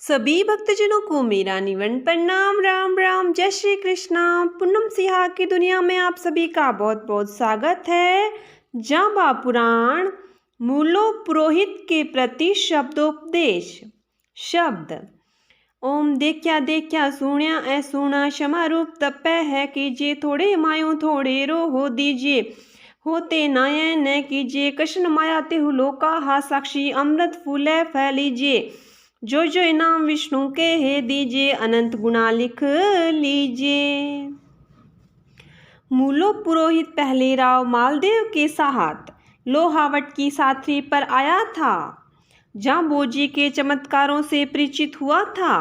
सभी भक्तजनों को मेरा निवन प्रणाम। राम राम, जय श्री कृष्णा। पूनम सिहा की दुनिया में आप सभी का बहुत बहुत स्वागत है। जांबा पुराण मूलो पुरोहित के प्रति शब्दोपदेश। शब्द ओम देखया सुण्या ऐ सुना क्षमा रूप तपै है कीजिए थोड़े मायूं थोड़े रो हो दीजिए होते नाय न कीजिए कृष्ण माया तेहु लोका हा साक्षी अमृत फूले फैलीजिए जो जो इनाम विष्णु के है दीजिए अनंत गुना लिख लीजिए। मूलो पुरोहित पहले राव मालदेव के साथ लोहावट की साथी पर आया था। जांबोजी के चमत्कारों से परिचित हुआ था।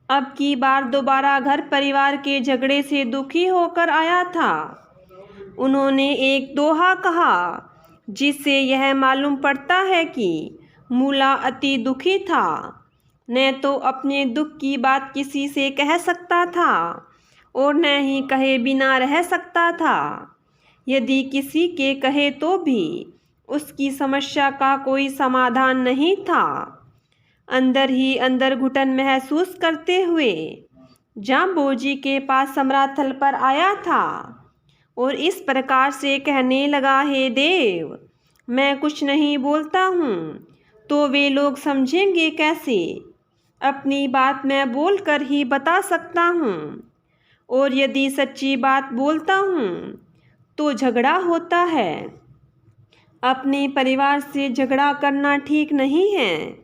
अब की बार दोबारा घर परिवार के झगड़े से दुखी होकर आया था। उन्होंने एक दोहा कहा जिससे यह मालूम पड़ता है कि मूला अति दुखी था। न तो अपने दुख की बात किसी से कह सकता था और न ही कहे बिना रह सकता था। यदि किसी के कहे तो भी उसकी समस्या का कोई समाधान नहीं था। अंदर ही अंदर घुटन महसूस करते हुए जांबोजी के पास समराथल पर आया था और इस प्रकार से कहने लगा, हे देव, मैं कुछ नहीं बोलता हूँ तो वे लोग समझेंगे कैसे? अपनी बात मैं बोलकर ही बता सकता हूँ और यदि सच्ची बात बोलता हूँ तो झगड़ा होता है। अपने परिवार से झगड़ा करना ठीक नहीं है।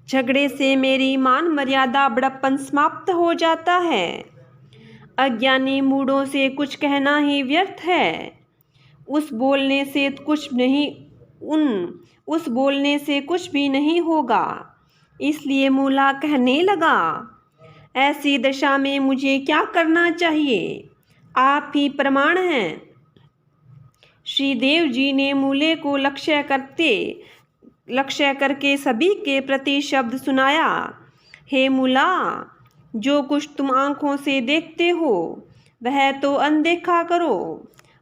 झगड़े से मेरी मान मर्यादा बड़प्पन समाप्त हो जाता है। अज्ञानी मूढ़ों से कुछ कहना ही व्यर्थ है। उस बोलने से कुछ भी नहीं होगा। इसलिए मूला कहने लगा, ऐसी दशा में मुझे क्या करना चाहिए? आप ही प्रमाण हैं। श्री देव जी ने मूले को लक्ष्य करके सभी के प्रति शब्द सुनाया। हे मूला, जो कुछ तुम आँखों से देखते हो वह तो अनदेखा करो।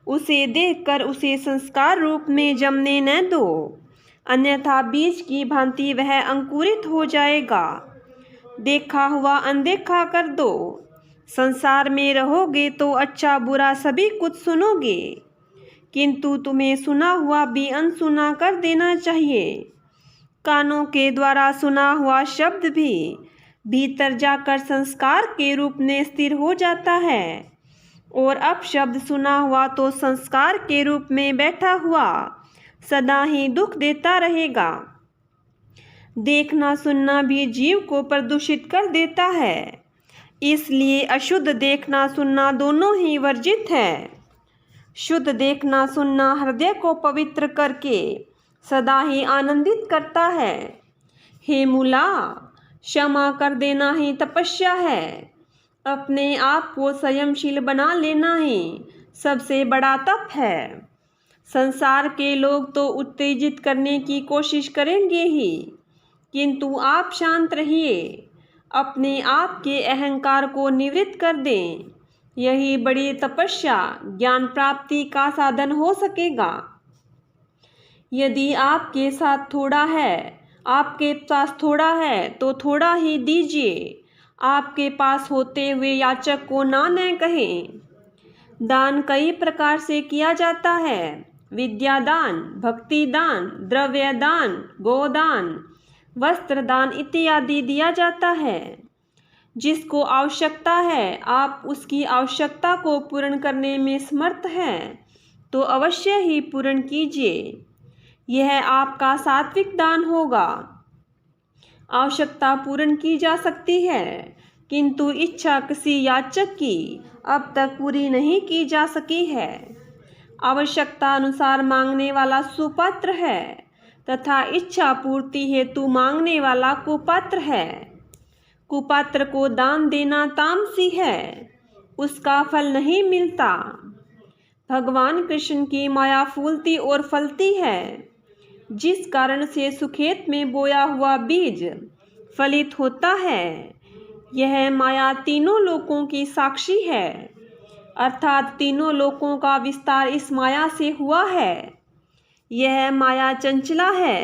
उसे देखकर उसे संस्कार रूप में जमने न दो, अन्यथा बीज की भांति वह अंकुरित हो जाएगा। देखा हुआ अनदेखा कर दो। संसार में रहोगे तो अच्छा बुरा सभी कुछ सुनोगे, किंतु तुम्हें सुना हुआ भी अनसुना कर देना चाहिए। कानों के द्वारा सुना हुआ शब्द भी भीतर जाकर संस्कार के रूप में स्थिर हो जाता है और अब शब्द सुना हुआ तो संस्कार के रूप में बैठा हुआ सदा ही दुख देता रहेगा। देखना सुनना भी जीव को प्रदूषित कर देता है। इसलिए अशुद्ध देखना सुनना दोनों ही वर्जित है। शुद्ध देखना सुनना हृदय को पवित्र करके सदा ही आनंदित करता है। हे मूला, क्षमा कर देना ही तपस्या है। अपने आप को संयमशील बना लेना ही सबसे बड़ा तप है। संसार के लोग तो उत्तेजित करने की कोशिश करेंगे ही, किंतु आप शांत रहिए। अपने आप के अहंकार को निवृत्त कर दें। यही बड़ी तपस्या ज्ञान प्राप्ति का साधन हो सकेगा। यदि आपके पास थोड़ा है तो थोड़ा ही दीजिए। आपके पास होते हुए याचक को ना न कहें। दान कई प्रकार से किया जाता है। विद्यादान, भक्ति दान, द्रव्य दान, गोदान, वस्त्र दान इत्यादि दिया जाता है। जिसको आवश्यकता है, आप उसकी आवश्यकता को पूर्ण करने में समर्थ हैं तो अवश्य ही पूर्ण कीजिए। यह आपका सात्विक दान होगा। आवश्यकता पूर्ण की जा सकती है, किंतु इच्छा किसी याचक की अब तक पूरी नहीं की जा सकी है। आवश्यकता अनुसार मांगने वाला सुपात्र है तथा इच्छा पूर्ति हेतु मांगने वाला कुपात्र है। कुपात्र को दान देना तामसी है, उसका फल नहीं मिलता। भगवान कृष्ण की माया फूलती और फलती है, जिस कारण से सुखेत में बोया हुआ बीज फलित होता है। यह माया तीनों लोकों की साक्षी है, अर्थात तीनों लोकों का विस्तार इस माया से हुआ है। यह माया चंचला है,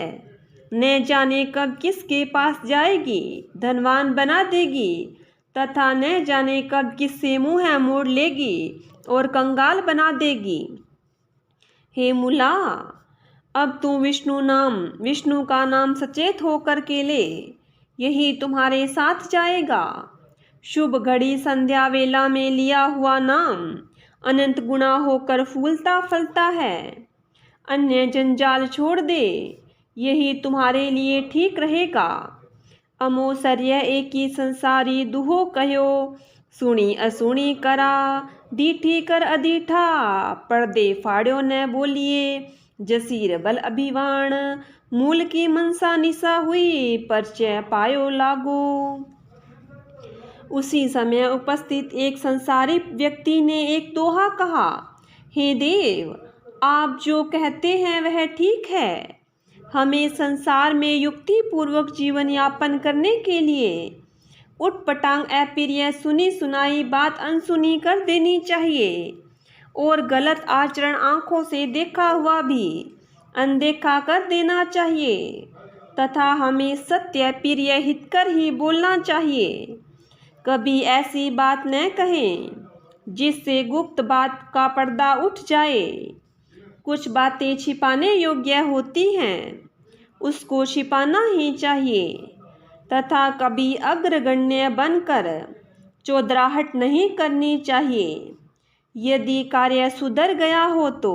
न जाने कब किसके पास जाएगी, धनवान बना देगी, तथा न जाने कब किससे मुँह मोड़ लेगी और कंगाल बना देगी। हे मूला, अब तू विष्णु का नाम सचेत होकर के ले, यही तुम्हारे साथ जाएगा। शुभ घड़ी संध्या वेला में लिया हुआ नाम अनंत गुना होकर फूलता फलता है। अन्य जंजाल छोड़ दे, यही तुम्हारे लिए ठीक रहेगा। अमोसर्य एकी संसारी दुहो कहो, सुनी असुनी करा, दीठी कर अदीठा, पर्दे फाड़ो न बोलिए, जसीर बल अभिवाण, मूल की मनसा निशा हुई, परिचय पायो लागो। उसी समय उपस्थित एक संसारी व्यक्ति ने एक दोहा कहा, हे देव, आप जो कहते हैं वह ठीक है। हमें संसार में युक्ति पूर्वक जीवन यापन करने के लिए उटपटांग अप्रिय सुनी सुनाई बात अनसुनी कर देनी चाहिए और गलत आचरण आँखों से देखा हुआ भी अनदेखा कर देना चाहिए, तथा हमें सत्य प्रिय हितकर ही बोलना चाहिए। कभी ऐसी बात न कहें जिससे गुप्त बात का पर्दा उठ जाए। कुछ बातें छिपाने योग्य होती हैं, उसको छिपाना ही चाहिए, तथा कभी अग्रगण्य बनकर चौधराहट नहीं करनी चाहिए। यदि कार्य सुधर गया हो तो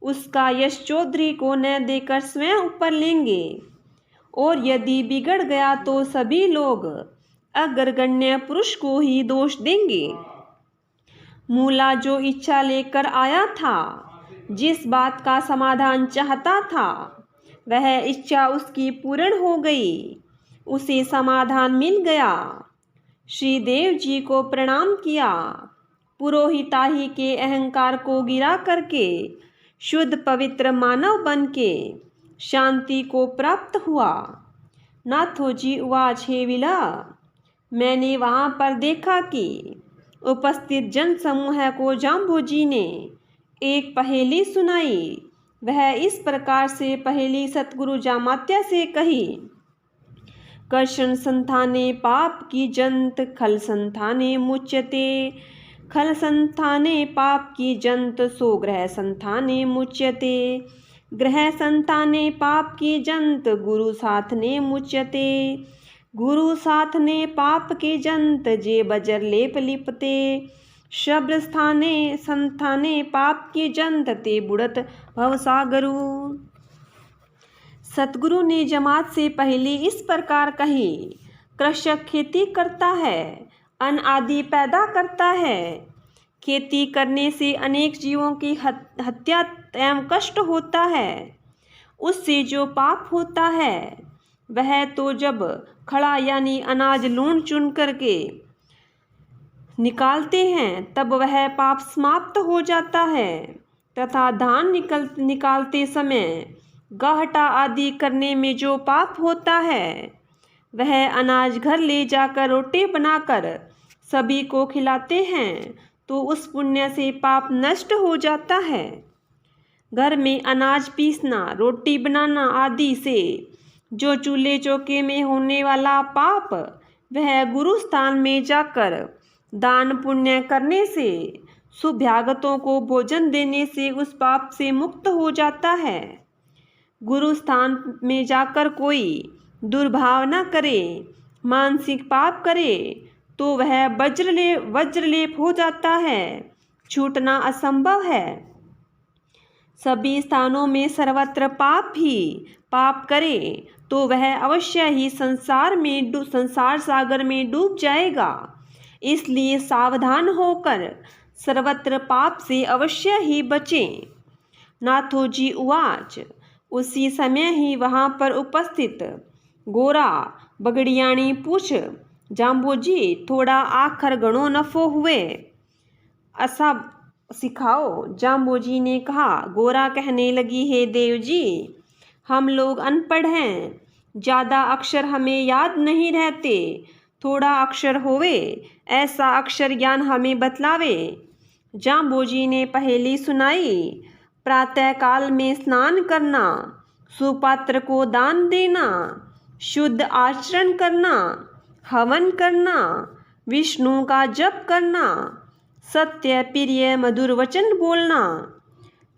उसका यश चौधरी को न देकर स्वयं ऊपर लेंगे, और यदि बिगड़ गया तो सभी लोग अग्रगण्य पुरुष को ही दोष देंगे। मूला जो इच्छा लेकर आया था, जिस बात का समाधान चाहता था, वह इच्छा उसकी पूर्ण हो गई, उसे समाधान मिल गया। श्री देव जी को प्रणाम किया। पुरोहिताही के अहंकार को गिरा करके शुद्ध पवित्र मानव बन के शांति को प्राप्त हुआ। नाथो जी उवाच, हे विला, मैंने वहाँ पर देखा कि उपस्थित जन समूह को जाम्बोजी ने एक पहेली सुनाई। वह इस प्रकार से पहेली सतगुरु जामात्या से कही, कर्षण संथाने पाप की जंत, खल संथाने मुच्यते, खल संथाने पाप की जंत, सो ग्रह संथाने मुच्यते, ग्रह संथाने पाप की जंत, गुरु साथने मुच्यते, गुरु साथने पाप के जंत, जे बजर लेप लिपते, शब्द स्थाने संथाने पाप की जंत, ते बुड़त भवसागरु। सतगुरु ने जमात से पहले इस प्रकार कही, कृषक खेती करता है, अन्न आदि पैदा करता है। खेती करने से अनेक जीवों की हत्या एवं कष्ट होता है। उससे जो पाप होता है वह तो जब खड़ा यानी अनाज लूण चुन करके निकालते हैं तब वह पाप समाप्त हो जाता है, तथा धान निकालते समय गाहटा आदि करने में जो पाप होता है वह अनाज घर ले जाकर रोटी बनाकर सभी को खिलाते हैं तो उस पुण्य से पाप नष्ट हो जाता है। घर में अनाज पीसना, रोटी बनाना आदि से जो चूल्हे चौके में होने वाला पाप, वह गुरु स्थान में जाकर दान पुण्य करने से, शुभागतों को भोजन देने से उस पाप से मुक्त हो जाता है। गुरु स्थान में जाकर कोई दुर्भाव न करे, मानसिक पाप करे तो वह वज्रलेप हो जाता है, छूटना असंभव है। सभी स्थानों में सर्वत्र पाप ही पाप करे तो वह अवश्य ही संसार सागर में डूब जाएगा। इसलिए सावधान होकर सर्वत्र पाप से अवश्य ही बचें। नाथो जी उवाच, उसी समय ही वहाँ पर उपस्थित गोरा बगड़ियाणी पूछ, जाम्बोजी थोड़ा आखर गणो नफो हुए, ऐसा सिखाओ। जाम्बोजी ने कहा। गोरा कहने लगी, हे देव जी, हम लोग अनपढ़ हैं, ज़्यादा अक्षर हमें याद नहीं रहते, थोड़ा अक्षर होवे ऐसा अक्षर ज्ञान हमें बतलावे। जाम्बोजी ने पहेली सुनाई, प्रातः काल में स्नान करना, सुपात्र को दान देना, शुद्ध आचरण करना, हवन करना, विष्णु का जप करना, सत्य प्रिय मधुर वचन बोलना,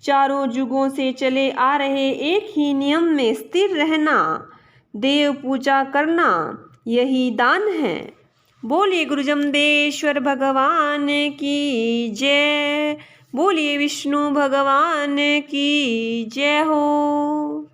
चारों युगों से चले आ रहे एक ही नियम में स्थिर रहना, देव पूजा करना, यही दान है। बोलिए गुरु जमदेश्वर भगवान की जय। बोलिए विष्णु भगवान की जय हो।